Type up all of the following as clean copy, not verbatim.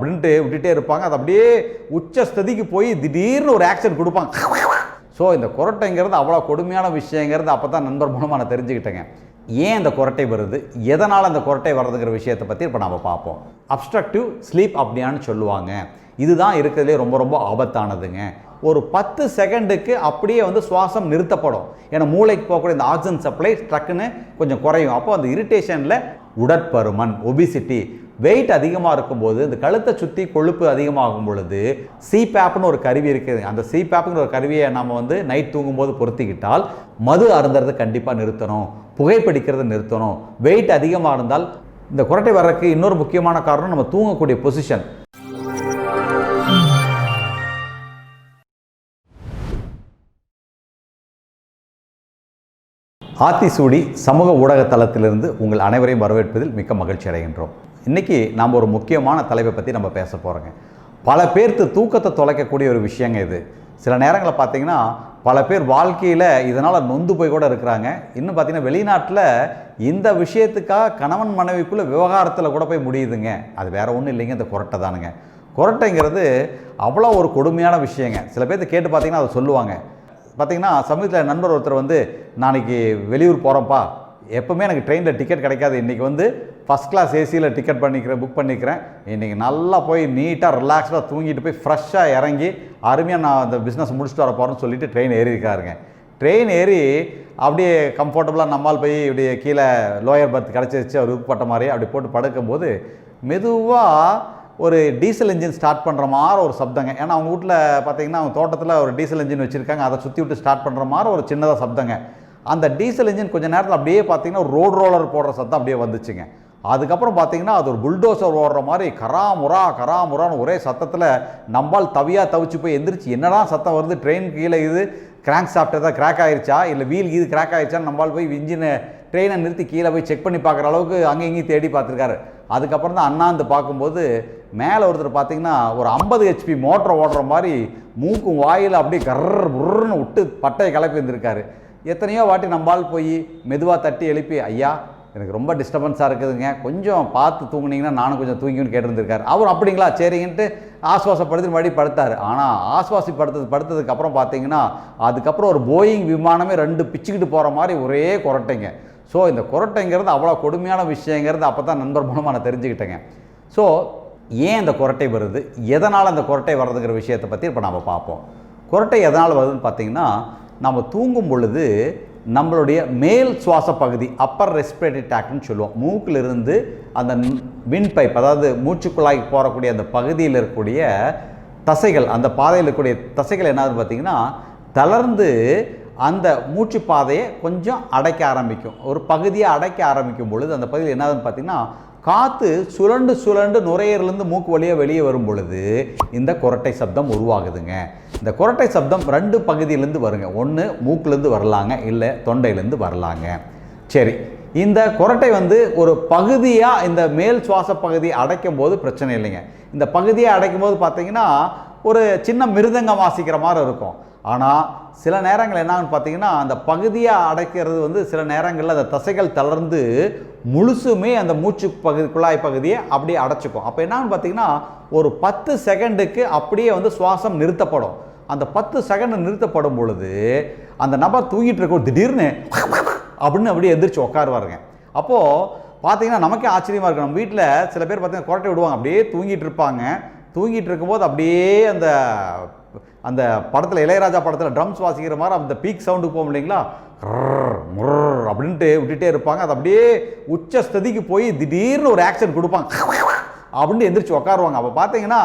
அப்படின்ட்டு விட்டுட்டே இருப்பாங்க. அது அப்படியே உச்சஸ்ததிக்கு போய் திடீர்னு ஒரு ஆக்ஷன் கொடுப்பாங்க. ஸோ இந்த குரட்டைங்கிறது அவ்வளோ கொடுமையான விஷயங்கிறது அப்போ தான் நண்பர் மூலமாக நான் தெரிஞ்சுக்கிட்டேங்க. ஏன் இந்த குரட்டை வருது, எதனால் அந்த குரட்டை வர்றதுங்கிற விஷயத்தை பற்றி இப்போ நம்ம பார்ப்போம். அப்ஸ்ட்ரக்டிவ் ஸ்லீப் அப்னியான்னு சொல்லுவாங்க. இதுதான் இருக்கிறதுலே ரொம்ப ரொம்ப ஆபத்தானதுங்க. ஒரு 10 செகண்டுக்கு அப்படியே சுவாசம் நிறுத்தப்படும். ஏன்னா மூளைக்கு போகக்கூடிய இந்த ஆக்சிஜன் சப்ளை ட்ரக்குன்னு கொஞ்சம் குறையும். அப்போ அந்த இரிட்டேஷனில் உடற்பருமன், ஒபிசிட்டி, வெயிட் அதிகமாக இருக்கும்போது இந்த கழுத்தை சுற்றி கொழுப்பு அதிகமாகும் பொழுது சிபேப்னு ஒரு கருவி இருக்குது. அந்த சிபேப்ங்கிற ஒரு கருவியை நம்ம நைட் தூங்கும்போது பொருத்திக்கிட்டால் மது அருந்துறது கண்டிப்பாக நிறுத்தணும், புகைப்பிடிக்கிறத நிறுத்தணும். வெயிட் அதிகமாக இருந்தால் இந்த குரட்டை வர்றதுக்கு இன்னொரு முக்கியமான காரணம் நம்ம தூங்கக்கூடிய பொசிஷன். ஆத்திச்சூடி சமூக ஊடக தளத்திலிருந்து உங்கள் அனைவரையும் வரவேற்பதில் மிக்க மகிழ்ச்சி அடைகின்றோம். இன்றைக்கி நாம் ஒரு முக்கியமான தலைப்பை பற்றி நம்ம பேச போகிறோங்க. பல பேர்த்து தூக்கத்தை தொலைக்கக்கூடிய ஒரு விஷயங்க இது. சில நேரங்களில் பார்த்திங்கன்னா பல பேர் வாழ்க்கையில் இதனால் நொந்து போய் கூட இருக்கிறாங்க. இன்னும் பார்த்திங்கன்னா வெளிநாட்டில் இந்த விஷயத்துக்காக கணவன் மனைவிக்குள்ளே விவகாரத்தில் கூட போய் முடியுதுங்க. அது வேறு ஒன்றும் இல்லைங்க, இந்த குரட்டை தானுங்க. குரட்டைங்கிறது அவ்வளோ ஒரு கொடுமையான விஷயங்க. சில பேர்த்து கேட்டு பார்த்திங்கன்னா அதை சொல்லுவாங்க. பார்த்திங்கன்னா சமீபத்தில் நண்பர் ஒருத்தர் நாளைக்கு வெளியூர் போகிறோம்ப்பா, எப்போவுமே எனக்கு ட்ரெயினில் டிக்கெட் கிடைக்காது, இன்றைக்கி ஃபஸ்ட் கிளாஸ் ஏசியில் டிக்கெட் புக் பண்ணிக்கிறேன், இன்றைக்கி நல்லா போய் நீட்டாக ரிலாக்ஸ்டாக தூங்கிட்டு போய் ஃப்ரெஷ்ஷாக இறங்கி அருமையாக நான் அந்த பிஸ்னஸ் முடிச்சுட்டு வர போகிறேன்னு சொல்லிட்டு ட்ரெயின் ஏறியிருக்காருங்க. ட்ரெயின் ஏறி அப்படியே கம்ஃபர்டபுளாக நம்மால் போய் இப்படியே கீழே லோயர் பர்த் கிடச்சிருச்சு அவர் விருப்பப்பட்ட மாதிரி அப்படி போட்டு படுக்கும்போது மெதுவாக ஒரு டீசல் இன்ஜின் ஸ்டார்ட் பண்ணுற மாதிரி ஒரு சப்தங்க. ஏன்னா அவங்க வீட்டில் பார்த்திங்கன்னா அவங்க தோட்டத்தில் ஒரு டீசல் இன்ஜின் வச்சுருக்காங்க, அதை சுற்றி விட்டு ஸ்டார்ட் பண்ணுற மாதிரி ஒரு சின்னதாக சப்தங்க. அந்த டீசல் இன்ஜின் கொஞ்சம் நேரத்தில் அப்படியே பார்த்திங்கன்னா ஒரு ரோலர் போடுற சத்தம் அப்படியே வந்துச்சுங்க. அதுக்கப்புறம் பார்த்திங்கன்னா அது ஒரு புல்டோசர் ஓடுற மாதிரி கராமுரான்னு ஒரே சத்தத்தில் நம்பால் தவிச்சு போய் எந்திரிச்சு என்னடா சத்தம் வருது, ட்ரெயின் கீழே இது கிராங்க் சாஃப்ட் ஏதாவது கிராக் ஆகிடுச்சா இல்லை வீல் இது கிராக் ஆகிடுச்சான்னு நம்பால் போய் இன்ஜினை ட்ரெயினை நிறுத்தி கீழே போய் செக் பண்ணி பார்க்குற அளவுக்கு அங்கே இங்கேயும் தேடி பார்த்துருக்காரு. அதுக்கப்புறம் தான் அண்ணாந்து பார்க்கும்போது மேலே ஒருத்தர் பார்த்திங்கன்னா ஒரு 50 HP மோட்டரை ஓடுற மாதிரி மூக்கும் வாயில் அப்படியே புர்ன்னு விட்டு பட்டையை கிளப்பி இருந்திருக்காரு. எத்தனையோ வாட்டி நம்பால் போய் மெதுவாக தட்டி எழுப்பி, ஐயா எனக்கு ரொம்ப டிஸ்டர்பன்ஸாக இருக்குதுங்க, கொஞ்சம் பார்த்து தூங்குனீங்கன்னா நானும் கொஞ்சம் தூங்கின்னு கேட்டிருந்திருக்காரு. அவர் அப்படிங்களா சரிங்கன்ட்டு ஆஸ்வாசப்படுத்தி மறுபடியும் படுத்தார். ஆனால் படுத்ததுக்கப்புறம் பார்த்தீங்கன்னா அதுக்கப்புறம் ஒரு போயிங் விமானமே 2 பிச்சுக்கிட்டு போகிற மாதிரி ஒரே குரட்டைங்க. ஸோ இந்த குரட்டைங்கிறது அவ்வளோ கொடுமையான விஷயங்கிறது அப்போ தான் நண்பர் மூலமாக நான் தெரிஞ்சுக்கிட்டேங்க. ஸோ ஏன் இந்த குரட்டை வருது, எதனால் அந்த குரட்டை வர்றதுங்கிற விஷயத்தை பற்றி இப்போ நம்ம பார்ப்போம். குரட்டை எதனால் வருதுன்னு பார்த்திங்கன்னா நம்ம தூங்கும் பொழுது நம்மளுடைய மேல் சுவாச பகுதி அப்பர் ரெஸ்பிரேட்டரி ட்ராக்ட்னு சொல்லுவோம், மூக்கிலிருந்து அந்த வின் பைப் அதாவது மூச்சுக்குழாய்க்கு போகக்கூடிய அந்த பகுதியில் இருக்கக்கூடிய தசைகள், அந்த பாதையில் இருக்கக்கூடிய தசைகள் என்னதுன்னு பார்த்திங்கன்னா தளர்ந்து அந்த மூச்சு பாதையை கொஞ்சம் அடைக்க ஆரம்பிக்கும். ஒரு பகுதியை அடைக்க ஆரம்பிக்கும் பொழுது அந்த பகுதியில் என்னதுன்னு பார்த்திங்கன்னா காற்று சுழண்டு நுரையீரலேருந்து மூக்கு வழியாக வெளியே வரும் பொழுது இந்த குரட்டை சப்தம் உருவாகுதுங்க. இந்த குரட்டை சப்தம் 2 பகுதியிலேருந்து வருங்க. ஒன்று மூக்குலேருந்து வரலாங்க, இல்லை தொண்டையிலேருந்து வரலாங்க. சரி, இந்த குரட்டை ஒரு பகுதியாக இந்த மேல் சுவாச பகுதியை அடைக்கும் போது பிரச்சனை இல்லைங்க. இந்த பகுதியை அடைக்கும் போது பார்த்திங்கன்னா ஒரு சின்ன மிருதங்கம் வாசிக்கிற மாதிரி இருக்கும். ஆனால் சில நேரங்கள் என்னன்னு பார்த்தீங்கன்னா அந்த பகுதியை அடைக்கிறது சில நேரங்களில் அந்த தசைகள் தளர்ந்து முழுசுமே அந்த மூச்சு குழாய் பகுதியை அப்படியே அடைச்சிக்கும். அப்போ என்னன்னு பார்த்தீங்கன்னா ஒரு 10 செகண்டுக்கு அப்படியே சுவாசம் நிறுத்தப்படும். அந்த 10 செகண்ட் நிறுத்தப்படும் பொழுது அந்த நபர் தூங்கிட்டு இருக்க திடீர்னு அப்படின்னு அப்படியே எந்திரிச்சு உட்காருவாருங்க. அப்போது பார்த்தீங்கன்னா நமக்கே ஆச்சரியமாக இருக்கும். நம்ம வீட்டில் சில பேர் பார்த்தீங்கன்னா குரட்டை விடுவாங்க, அப்படியே தூங்கிட்டு இருப்பாங்க. தூங்கிட்டு இருக்கும்போது அப்படியே அந்த படத்தில் இளையராஜா படத்தில் ட்ரம்ஸ் வாசிக்கிற மாதிரி அந்த பீக் சவுண்டுக்கு போகும் இல்லைங்களா, அப்படின்ட்டு விட்டுட்டே இருப்பாங்க. அது அப்படியே உச்சஸ்ததிக்கு போய் திடீர்னு ஒரு ஆக்ஷன் கொடுப்பாங்க, அப்படின்ட்டு எந்திரிச்சு உட்காருவாங்க. அப்போ பார்த்தீங்கன்னா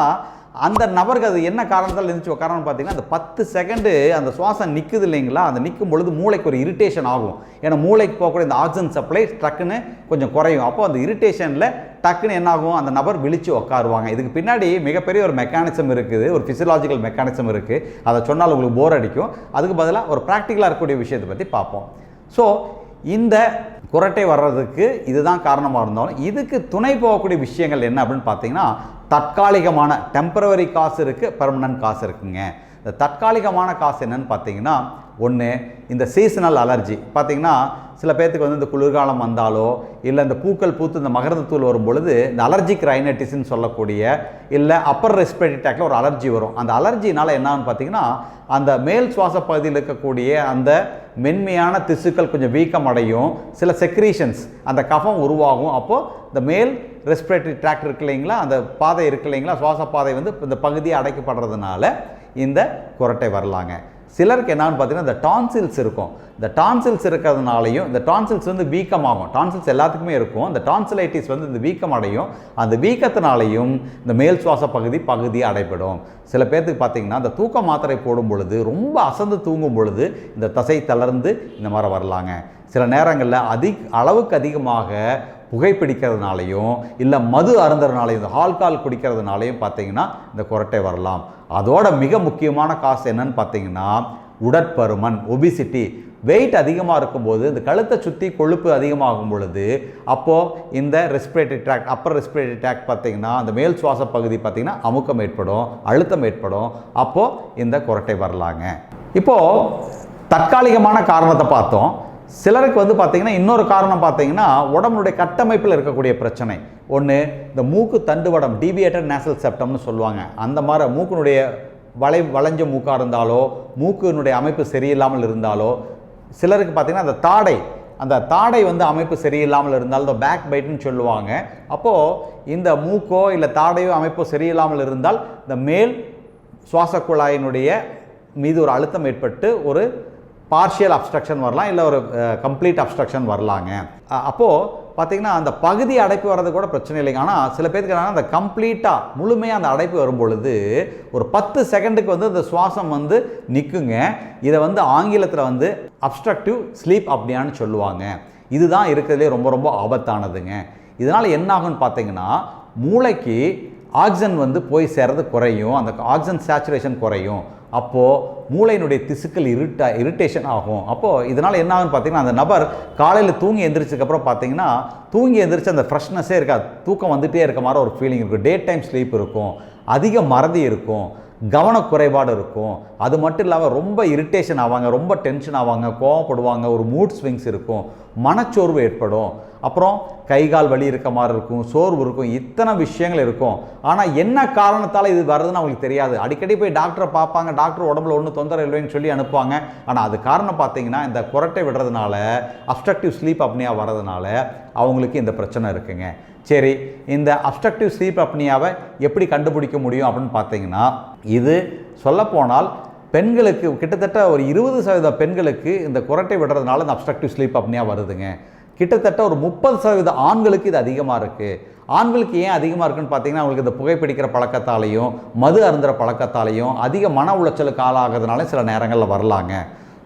அந்த நபருக்கு அது என்ன காரணத்தால் எந்திரிச்சு உட்காரன்னு பார்த்தீங்கன்னா அந்த 10 செகண்டு அந்த சுவாசம் நிற்குது இல்லைங்களா, அந்த நிற்கும் பொழுது மூளைக்கு ஒரு இரிட்டேஷன் ஆகும். ஏன்னா மூளைக்கு போகக்கூடிய இந்த ஆக்சிஜன் சப்ளை டக்குன்னு கொஞ்சம் குறையும். அப்போ அந்த இரிட்டேஷனில் டக்குன்னு என்ன ஆகும், அந்த நபர் விழிச்சு உட்காருவாங்க. இதுக்கு பின்னாடி மிகப்பெரிய ஒரு மெக்கானிசம் இருக்குது, ஒரு ஃபிசியலாஜிக்கல் மெக்கானிசம் இருக்குது. அதை சொன்னால் உங்களுக்கு போர் அடிக்கும். அதுக்கு பதிலாக ஒரு ப்ராக்டிக்கலாக இருக்கக்கூடிய விஷயத்தை பற்றி பார்ப்போம். ஸோ இந்த குரட்டை வர்றதுக்கு இதுதான் காரணமாக இருந்தாலும் இதுக்கு துணை போகக்கூடிய விஷயங்கள் என்ன அப்படின்னு பார்த்தீங்கன்னா தற்காலிகமான டெம்பரவரி காசு இருக்குது, பெர்மனன்ட் காசு இருக்குங்க. இந்த தற்காலிகமான காசு என்னன்னு பார்த்தீங்கன்னா ஒன்று இந்த சீசனல் அலர்ஜி. பார்த்தீங்கன்னா சில பேர்த்துக்கு வந்து இந்த குளிர்காலம் வந்தாலோ இல்லை இந்த பூக்கள் பூத்து இந்த மகரந்த தூள் வரும் பொழுது இந்த அலர்ஜிக் ரைனைட்டிஸ்ன்னு சொல்லக்கூடிய இல்லை அப்பர் ரெஸ்பிரேட்டரி ட்ராக்டில் ஒரு அலர்ஜி வரும். அந்த அலர்ஜினால் என்னன்னு பார்த்தீங்கன்னா அந்த மேல் சுவாச பகுதியில் இருக்கக்கூடிய அந்த மென்மையான திசுக்கள் கொஞ்சம் வீக்கம் அடையும், சில செக்ரீஷன்ஸ் அந்த கஃபம் உருவாகும். அப்போது இந்த மேல் ரெஸ்பிரேட்டரி ட்ராக்ட் இருக்கு இல்லைங்களா, அந்த பாதை இருக்கு இல்லைங்களா, சுவாச பாதை வந்து இந்த பகுதியை அடைக்கப்படுறதுனால இந்த குரட்டை வரலாங்க. சிலருக்கு என்னன்னு பார்த்தீங்கன்னா இந்த டான்சில்ஸ் இருக்கும். இந்த டான்சில்ஸ் இருக்கிறதுனாலையும் இந்த டான்சில்ஸ் வந்து வீக்கமாகும். டான்சில்ஸ் எல்லாத்துக்குமே இருக்கும். இந்த டான்சிலைட்டிஸ் வந்து இந்த வீக்கம் அடையும். அந்த வீக்கத்தினாலையும் இந்த மேல் சுவாச பகுதி அடைபடும். சில பேர்த்துக்கு பார்த்தீங்கன்னா இந்த தூக்க மாத்திரை போடும் பொழுது ரொம்ப அசந்து தூங்கும் பொழுது இந்த தசை தளர்ந்து இந்த மாதிரி வரலாங்க. சில நேரங்களில் அளவுக்கு அதிகமாக புகைப்பிடிக்கிறதுனாலையும் இல்லை மது அருந்துறதுனாலையும் இந்த ஆல்கஹால் குடிக்கிறதுனாலையும் பார்த்தீங்கன்னா இந்த குரட்டை வரலாம். அதோட மிக முக்கியமான காசு என்னன்னு பார்த்தீங்கன்னா உடற்பருமன், ஒபிசிட்டி. வெயிட் அதிகமாக இருக்கும்போது இந்த கழுத்தை சுற்றி கொழுப்பு அதிகமாகும் பொழுது அப்போது இந்த respiratory tract, upper respiratory tract பார்த்தீங்கன்னா அந்த மேல் சுவாச பகுதி பார்த்தீங்கன்னா அமுக்கம் ஏற்படும், அழுத்தம் ஏற்படும். அப்போது இந்த குரட்டை வரலாங்க. இப்போது தற்காலிகமான காரணத்தை பார்த்தோம். சிலருக்கு வந்து பார்த்தீங்கன்னா இன்னொரு காரணம் பார்த்தீங்கன்னா உடம்புடைய கட்டமைப்பில் இருக்கக்கூடிய பிரச்சனை. ஒன்று இந்த மூக்கு தண்டுவடம், டீவியேட்டட் நேசல் செப்டம்னு சொல்லுவாங்க. அந்த மாதிரி மூக்கினுடைய வளைஞ்ச மூக்காக இருந்தாலோ மூக்கினுடைய அமைப்பு சரியில்லாமல் இருந்தாலோ, சிலருக்கு பார்த்தீங்கன்னா அந்த தாடை வந்து அமைப்பு சரியில்லாமல் இருந்தால் இந்த பேக் பைட்னு சொல்லுவாங்க. அப்போது இந்த மூக்கோ இல்லை தாடையோ அமைப்போ சரியில்லாமல் இருந்தால் இந்த மேல் சுவாச குழாயினுடைய மீது ஒரு அழுத்தம் ஏற்பட்டு ஒரு பார்ஷியல் அப்ஸ்ட்ரக்ஷன் வரலாம், இல்லை ஒரு கம்ப்ளீட் அப்ஸ்ட்ரக்ஷன் வரலாங்க. அப்போது பார்த்தீங்கன்னா அந்த பகுதி அடைப்பு வர்றது கூட பிரச்சனை இல்லைங்க. ஆனால் சில பேருக்கு என்னன்னா அந்த கம்ப்ளீட்டாக முழுமையாக அந்த அடைப்பு வரும் பொழுது ஒரு 10 செகண்டுக்கு வந்து அந்த சுவாசம் வந்து நிற்குங்க. இதை வந்து ஆங்கிலத்தில் வந்து அப்ஸ்ட்ரக்டிவ் ஸ்லீப் அப்னியான்னு சொல்லுவாங்க. இதுதான் இருக்கிறதுலே ரொம்ப ரொம்ப ஆபத்தானதுங்க. இதனால் என்ன ஆகும்னு பார்த்தீங்கன்னா மூளைக்கு ஆக்சிஜன் வந்து போய் சேர்றது குறையும், அந்த ஆக்சிஜன் சேச்சுரேஷன் குறையும். அப்போது மூளையினுடைய திசுக்கள் இரிட்டேஷன் ஆகும். அப்போது இதனால் என்ன ஆகுன்னு பார்த்தீங்கன்னா அந்த நபர் காலையில் தூங்கி எந்திரிச்சதுக்கப்புறம் பார்த்தீங்கன்னா தூங்கி எந்திரிச்சு அந்த ஃப்ரெஷ்னஸே இருக்காது, தூக்கம் வந்துகிட்டே இருக்க மாதிரி ஒரு ஃபீலிங் இருக்கும், டே டைம் ஸ்லீப் இருக்கும், அதிக மறதி இருக்கும், கவனக்குறைபாடு இருக்கும். அது மட்டும் இல்லாமல் ரொம்ப இரிட்டேஷன் ஆவாங்க, ரொம்ப டென்ஷன் ஆவாங்க, கோவப்படுவாங்க, ஒரு மூட் ஸ்விங்ஸ் இருக்கும், மனச்சோர்வு ஏற்படும், அப்புறம் கை கால் வலி இருக்க மாதிரி இருக்கும், சோர்வு இருக்கும், இத்தனை விஷயங்கள் இருக்கும். ஆனால் என்ன காரணத்தால் இது வருதுன்னு அவங்களுக்கு தெரியாது. அடிக்கடி போய் டாக்டரை பார்ப்பாங்க, டாக்டர் உடம்புல ஒன்றும் தொந்தரவு இல்லைன்னு சொல்லி அனுப்புவாங்க. ஆனால் அது காரணம் பார்த்தீங்கன்னா இந்த குரட்டை விடுறதுனால, அப்ஸ்ட்ரக்டிவ் ஸ்லீப் அப்னியா வர்றதுனால அவங்களுக்கு இந்த பிரச்சனை இருக்குங்க. சரி, இந்த அப்ஸ்ட்ரக்டிவ் ஸ்லீப் அப்னியாவை எப்படி கண்டுபிடிக்க முடியும் அப்படின்னு பார்த்தீங்கன்னா, இது சொல்லப்போனால் பெண்களுக்கு கிட்டத்தட்ட ஒரு 20% பெண்களுக்கு இந்த குரட்டை விடுறதுனால இந்த அப்ஸ்ட்ரக்டிவ் ஸ்லீப் அப்னியா வருதுங்க. கிட்டத்தட்ட ஒரு 30% ஆண்களுக்கு இது அதிகமாக இருக்குது. ஆண்களுக்கு ஏன் அதிகமாக இருக்குன்னு பார்த்தீங்கன்னா அவங்களுக்கு இந்த புகைப்பிடிக்கிற பழக்கத்தாலையும் மது அருந்துற பழக்கத்தாலையும் அதிக மன உளைச்சலுக்கு ஆளாகிறதுனால சில நேரங்களில் வரலாங்க.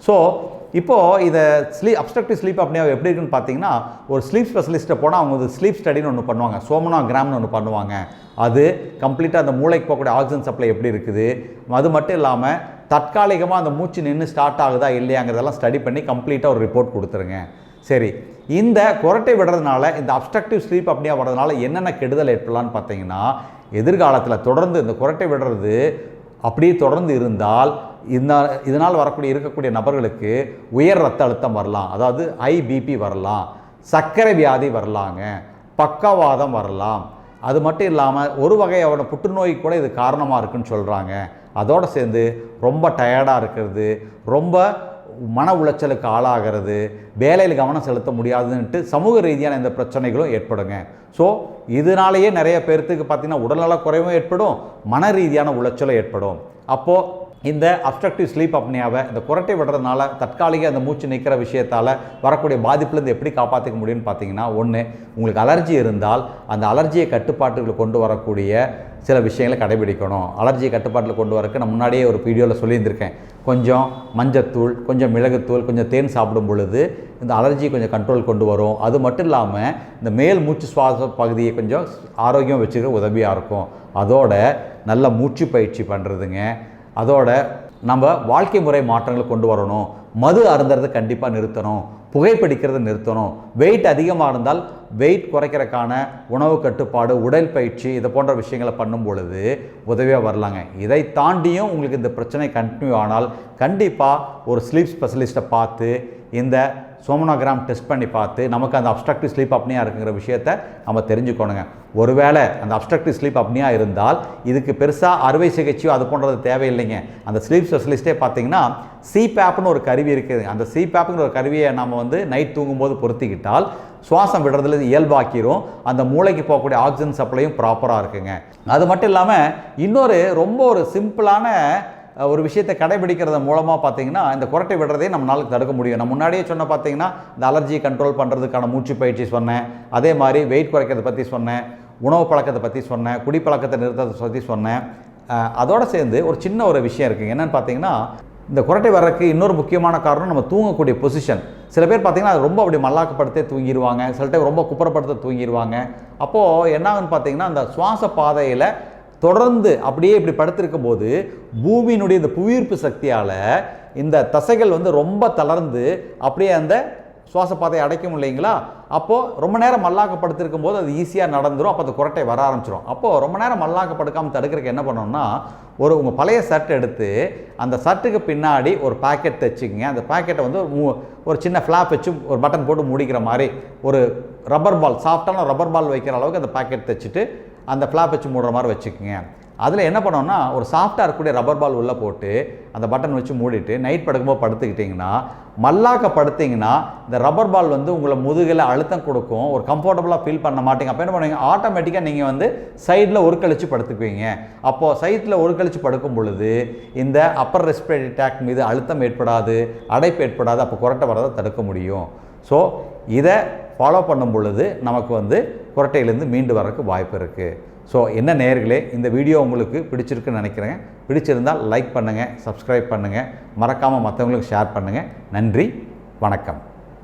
ஸோ இப்போது இதை அப்ஸ்ட்ரக்டிவ் ஸ்லீப் அப்னியா எப்படி இருக்குன்னு பார்த்தீங்கன்னா ஒரு ஸ்லீப் ஸ்பெஷலிஸ்ட்டை போனால் அவங்க ஒரு ஸ்லீப் ஸ்டடின்னு ஒன்று பண்ணுவாங்க, சோமனோகிராம்னு ஒன்று பண்ணுவாங்க. அது கம்ப்ளீட்டாக அந்த மூளைக்கு போகக்கூடிய ஆக்சிஜன் சப்ளை எப்படி இருக்குது, அது மட்டும் இல்லாமல் தற்காலிகமாக அந்த மூச்சு நின்று ஸ்டார்ட் ஆகுதா இல்லையாங்கிறதெல்லாம் ஸ்டடி பண்ணி கம்ப்ளீட்டாக ஒரு ரிப்போர்ட் கொடுத்துருங்க. சரி, இந்த குரட்டை விடுறதுனால இந்த அப்ஸ்ட்ரக்டிவ் ஸ்லீப் அப்னியா வர்றதுனால என்னென்ன கெடுதல் ஏற்படலான்னு பார்த்தீங்கன்னா, எதிர்காலத்தில் தொடர்ந்து இந்த குரட்டை விடுறது அப்படியே தொடர்ந்து இருந்தால் இதனால் இருக்கக்கூடிய நபர்களுக்கு உயர் ரத்த அழுத்தம் வரலாம், அதாவது IBP வரலாம், சர்க்கரை வியாதி வரலாங்க, பக்கவாதம் வரலாம். அது மட்டும் இல்லாமல் ஒரு வகையான புற்றுநோய் கூட இது காரணமாக இருக்குன்னு சொல்கிறாங்க. அதோடு சேர்ந்து ரொம்ப டயர்டாக இருக்கிறது, ரொம்ப மன உளைச்சலுக்கு ஆளாகிறது, வேலையில் கவனம் செலுத்த முடியாதுன்ட்டு சமூக ரீதியான இந்த பிரச்சனைகளும் ஏற்படுங்க. ஸோ இதனாலேயே நிறைய பேர்த்துக்கு பார்த்திங்கன்னா உடல்நல குறைவும் ஏற்படும், மன ரீதியான உளைச்சலும் ஏற்படும். அப்போது இந்த அப்ஸ்ட்ரக்டிவ் ஸ்லீப் அப்னியாவை இந்த குரட்டை விடுறதுனால தற்காலிக அந்த மூச்சு நிற்கிற விஷயத்தால் வரக்கூடிய பாதிப்புலேருந்து எப்படி காப்பாற்றிக்க முடியும்னு பார்த்தீங்கன்னா, ஒன்று உங்களுக்கு அலர்ஜி இருந்தால் அந்த அலர்ஜியை கட்டுப்பாட்டுகள் கொண்டு வரக்கூடிய சில விஷயங்களை கடைபிடிக்கணும். அலர்ஜியை கட்டுப்பாட்டில் கொண்டு வரக்கு நான் முன்னாடியே ஒரு வீடியோவில் சொல்லியிருந்திருக்கேன். கொஞ்சம் மஞ்சத்தூள், கொஞ்சம் மிளகுத்தூள், கொஞ்சம் தேன் சாப்பிடும் பொழுது இந்த அலர்ஜி கொஞ்சம் கண்ட்ரோல் கொண்டு வரும். அது மட்டும் இல்லாமல் இந்த மேல் மூச்சு சுவாச பகுதியை கொஞ்சம் ஆரோக்கியம் வச்சுக்க உதவியாக இருக்கும். அதோட நல்ல மூச்சு பயிற்சி பண்ணுறதுங்க. அதோட நம்ம வாழ்க்கை முறை மாற்றங்களை கொண்டு வரணும். மது அருந்துறதை கண்டிப்பாக நிறுத்தணும், புகைப்பிடிக்கிறத நிறுத்தணும். வெயிட் அதிகமாக இருந்தால் வெயிட் குறைக்கிறதுக்கான உணவு கட்டுப்பாடு, உடல் பயிற்சி, இதை போன்ற விஷயங்களை பண்ணும் பொழுது உதவியாக வரலாங்க. இதை தாண்டியும் உங்களுக்கு இந்த பிரச்சனை கண்டினியூ ஆனால் கண்டிப்பாக ஒரு ஸ்லீப் ஸ்பெஷலிஸ்ட்டை பார்த்து இந்த சோமனோகிராம் டெஸ்ட் பண்ணி பார்த்து நமக்கு அந்த அப்ஸ்ட்ரக்டிவ் ஸ்லீப் அப்னியா இருக்குங்கிற விஷயத்தை நம்ம தெரிஞ்சுக்கணுங்க. ஒருவேளை அந்த அப்ஸ்ட்ரக்டிவ் ஸ்லீப் அப்னியா இருந்தால் இதுக்கு பெருசாக அறுவை சிகிச்சையோ அது போன்றது தேவையில்லைங்க. அந்த ஸ்லீப் ஸ்பெஷலிஸ்ட்டே பார்த்தீங்கன்னா சிபேப்னு ஒரு கருவி இருக்குது. அந்த சிபேப்புங்கிற ஒரு கருவியை நம்ம நைட் தூங்கும்போது பொருத்திக்கிட்டால் சுவாசம் விடுறதுல இயல்பாக்கிரும். அந்த மூளைக்கு போகக்கூடிய ஆக்சிஜன் சப்ளையும் ப்ராப்பராக இருக்குங்க. அது மட்டும் இல்லாமல் இன்னொரு ரொம்ப ஒரு சிம்பிளான ஒரு விஷயத்தை கடைபிடிக்கிறது மூலமாக பார்த்தீங்கன்னா இந்த குரட்டை விடுறதே நம்மளால தடுக்க முடியும். நான் முன்னாடியே சொன்ன பார்த்தீங்கன்னா இந்த அலர்ஜி கண்ட்ரோல் பண்ணுறதுக்கான மூச்சு பயிற்சி சொன்னேன். அதே மாதிரி வெயிட் குறைக்கிறத பற்றி சொன்னேன், உணவு பழக்கத்தை பற்றி சொன்னேன், குடிப்பழக்கத்தை நிறுத்தத்தை பற்றி சொன்னேன். அதோடு சேர்ந்து ஒரு சின்ன ஒரு விஷயம் இருக்குது. என்னென்னு பார்த்தீங்கன்னா இந்த குரட்டை வர்றதுக்கு இன்னொரு முக்கியமான காரணம் நம்ம தூங்கக்கூடிய பொசிஷன். சில பேர் பார்த்தீங்கன்னா அது ரொம்ப அப்படி மல்லாக்கப்படுத்தே தூங்கிடுவாங்க, சில டைம் ரொம்ப குப்புறப்படுத்த தூங்கிடுவாங்க. அப்போது என்னாகுன்னு பார்த்தீங்கன்னா அந்த சுவாச பாதையில் தொடர்ந்து அப்படியே இப்படி படுத்திருக்கும் போது பூமியினுடைய இந்த புவியீர்ப்பு சக்தியால் இந்த தசைகள் ரொம்ப தளர்ந்து அப்படியே அந்த சுவாச பாதையை அடைக்கும் இல்லைங்களா. அப்போது ரொம்ப நேரம் மல்லாக்கப்படுத்திருக்கும் போது அது ஈஸியாக நடந்துடும். அப்போ அந்த குரட்டை வர ஆரம்பிச்சிடும். அப்போது ரொம்ப நேரம் மல்லாக்கப்படுக்காமல் தடுக்கிறதுக்கு என்ன பண்ணணும்னா உங்கள் பழைய ஷர்ட் எடுத்து அந்த ஷர்ட்டுக்கு பின்னாடி ஒரு பேக்கெட் தைச்சிக்கங்க. அந்த பேக்கெட்டை ஒரு சின்ன ஃப்ளாப் வச்சு ஒரு பட்டன் போட்டு மூடிக்கிற மாதிரி ஒரு ரப்பர் பால், சாஃப்டான ரப்பர் பால் வைக்கிற அளவுக்கு அந்த பேக்கெட் தைச்சிட்டு அந்த ஃப்ளாப் வச்சு மூடுற மாதிரி வச்சுக்கோங்க. அதில் என்ன பண்ணோம்னா ஒரு சாஃப்டாக இருக்கக்கூடிய ரப்பர் பால் உள்ளே போட்டு அந்த பட்டன் வச்சு மூடிட்டு நைட் படுக்கும்போது படுத்துக்கிட்டிங்கன்னா மல்லாக்கப்படுத்திங்கன்னா இந்த ரப்பர் பால் உங்களை முதுகில் அழுத்தம் கொடுக்கும். ஒரு கம்ஃபர்டபுளாக ஃபீல் பண்ண மாட்டீங்க. அப்போ என்ன பண்ணுவீங்க, ஆட்டோமேட்டிக்காக நீங்கள் சைடில் ஒரு கழிச்சு படுத்துக்குவீங்க. அப்போது சைடில் ஒரு கழிச்சு படுக்கும் பொழுது இந்த அப்பர் ரெஸ்பிரேட்டரி ட்ராக்ட் மீது அழுத்தம் ஏற்படாது, அடைப்பு ஏற்படாது. அப்போ குரட்டை வரதை தடுக்க முடியும். ஸோ இதை ஃபாலோ பண்ணும் பொழுது நமக்கு குரட்டையிலேருந்து மீண்டு வரக்கு வாய்ப்பு இருக்குது. ஸோ என்ன நேயர்களே, இந்த வீடியோ உங்களுக்கு பிடிச்சிருக்குன்னு நினைக்கிறேன். பிடிச்சிருந்தால் லைக் பண்ணுங்கள், சப்ஸ்கிரைப் பண்ணுங்கள், மறக்காமல் மற்றவங்களுக்கு ஷேர் பண்ணுங்கள். நன்றி, வணக்கம்.